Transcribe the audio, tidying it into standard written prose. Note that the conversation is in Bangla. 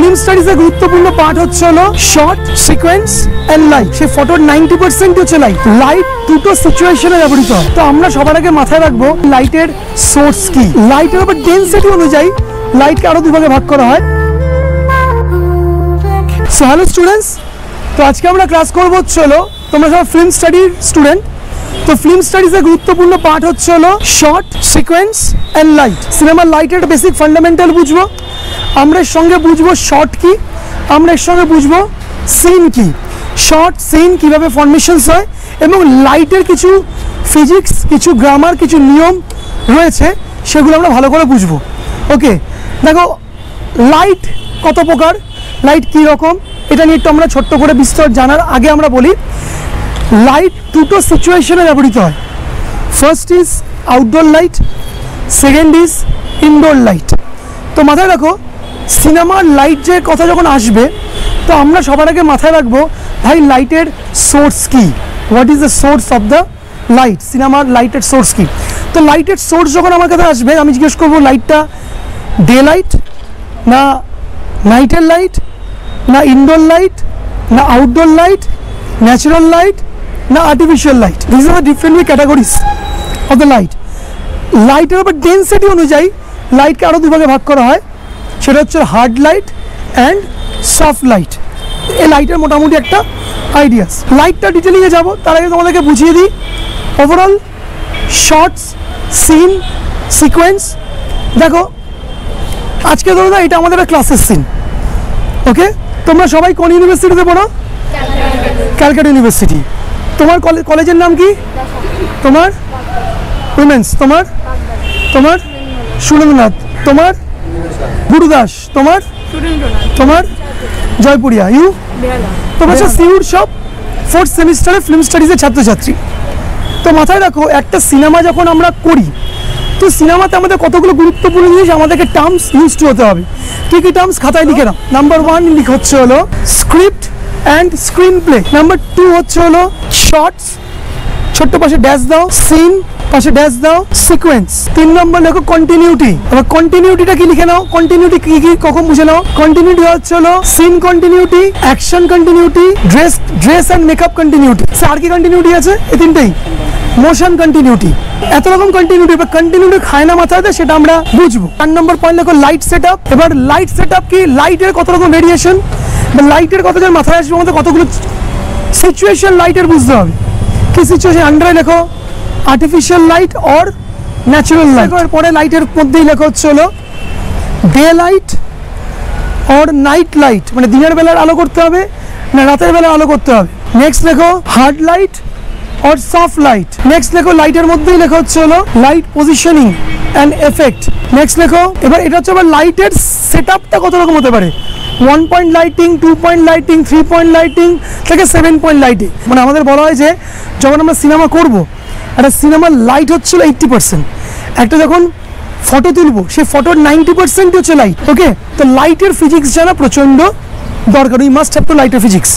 ফিল্ম স্টাডিজের গুরুত্বপূর্ণ পার্ট হচ্ছে হলো শর্ট, সিকোয়েন্স এন্ড লাইট। সেই ফটোর 90% হচ্ছে লাইট। লাইট দুটো সিচুয়েশনে ব্যবহৃত হয়। তো আমরা সবার আগে মাথায় রাখবো লাইটের সোর্স কি। লাইটের উপর ডেনসিটি অনুযায়ী লাইটকে আরো দুভাগে ভাগ করা হয়। সো হ্যালো স্টুডেন্টস, তো আজকে আমরা ক্লাস করবো হচ্ছে হলো, তোমরা সবাই ফিল্ম স্টাডির স্টুডেন্ট। তো ফিল্ম স্টাডিজের গুরুত্বপূর্ণ পার্ট হচ্ছে হলো শর্ট, সিকোয়েন্স এন্ড লাইট। সিনেমার লাইটের বেসিক ফান্ডামেন্টাল বুঝবো, আমরা এর সঙ্গে বুঝবো শর্ট কি, আমরা এর সঙ্গে বুঝবো সিন কি, শর্ট সিন কিভাবে ফর্মেশনস হয় এবং লাইটের কিছু ফিজিক্স, কিছু গ্রামার, কিছু নিয়ম রয়েছে, সেগুলো আমরা ভালো করে বুঝবো। ওকে, দেখো লাইট কত প্রকার, লাইট কী রকম, এটা নিয়ে একটু আমরা ছোট্ট করে বিস্তর জানার আগে আমরা বলি লাইট দুটো সিচুয়েশনে ব্যবহৃত হয়। First is outdoor light, second is indoor light. তো মাথায় রাখো, সিনেমার লাইট যে কথা যখন আসবে, তো আমরা সবার আগে মাথায় রাখবো ভাই লাইটের সোর্স কি, what is the source of the light, সিনেমার লাইটের সোর্স কি। তো লাইটের সোর্স যখন আমার কাছে আসবে, আমি জিজ্ঞেস করবো লাইটটা ডে লাইট না নাইটের লাইট, না ইনডোর লাইট, না আউটডোর লাইট, ন্যাচারাল লাইট, না artificial light. This are different categories of the light. লাইটের উপর ডেনসিটি অনুযায়ী লাইটকে আরও দুভাগে ভাগ করা হয়, সেটা হচ্ছে hard light and soft light. এই লাইটের মোটামুটি একটা আইডিয়াস। লাইটটা ডিটেলিংয়ে যাবো, তার আগে তোমাদেরকে বুঝিয়ে দিই ওভারঅল শর্টস, সিন, সিকোয়েন্স। দেখো আজকে ধরো না, এটা আমাদের একটা ক্লাসের সিন। ওকে, তোমরা সবাই কোন ইউনিভার্সিটিতে পড়ো? ক্যালকাটা ইউনিভার্সিটি। তোমার কলেজের নাম কি? তোমার উইমেন্স, তোমার তোমার সুরেন্দ্রনাথ, তোমার গুরুদাস, তোমার তোমার জয়পুরিয়া, ইউ তোমরা সিউর সব 4th সেমিস্টারে ফিল্ম স্টাডিজের ছাত্রছাত্রী। তো মাথায় রাখো, একটা সিনেমা যখন আমরা করি, তো সিনেমাতে আমাদের কতগুলো গুরুত্বপূর্ণ জিনিস আমাদেরকে টার্মস ইউজ টু হতে হবে। কী কী টার্মস খাতায় লিখে নাও। নাম্বার 1 লিখ হচ্ছে হলো script and screen play. Number 2 হচ্ছে হলো শর্টস, ছোট্ট পাশে ড্যাশ দাও, সিন পাশে ড্যাশ দাও, সিকোয়েন্স। 3 নম্বর লেখো কন্টিনিউটি। এবার কন্টিনিউটিটা কি লিখে নাও, কন্টিনিউটি কি কি কখন বুঝে নাও। কন্টিনিউটি হচ্ছে হলো scene continuity, action continuity, dress and makeup continuity. আর কি কন্টিনিউটি আছে? এই তিনটেই। মোশন কন্টিনিউটি, এত রকম কন্টিনিউটি। এবার কন্টিনিউটি খায় না মাথায়, সেটা আমরা বুঝবো। 4 নম্বর পয়েন্ট লেখো লাইট সেট আপ। এবার লাইট সেট আপ কি, লাইটের কত রকম ভেরিয়েশন, লাইটের কথা যখন মাথায় আসবে আমাদের কতগুলো সিচুয়েশন লাইটের বুঝতে হবে। কি সিচুয়েশন? আন্ডারে লেখো artificial light or natural light. পরে লাইটের মধ্যেই লেখা হচ্ছে হলো day light or night light, মানে দিনের বেলার আলো করতে হবে না রাতের বেলার আলো করতে হবে। নেক্সট লেখো hard light or soft light. Next লেখো লাইটের মধ্যেই লেখা হচ্ছে হলো light positioning and effect. Next লেখো, এবার এটা হচ্ছে আবার লাইটের সেট আপটা কত রকম হতে পারে, 1 point lighting, 2 point lighting, 3 point lighting থেকে 7 পয়েন্ট লাইটিং। মানে আমাদের বলা হয় যে যখন আমরা সিনেমা করবো, একটা সিনেমার লাইট হচ্ছিল 80%। একটা যখন ফটো তুলবো, সেই ফটোর 90% হচ্ছে লাইট। ওকে, তো লাইটের ফিজিক্স জানা প্রচণ্ড দরকার, উই মাস্ট হ্যাভ টু লাইটের ফিজিক্স।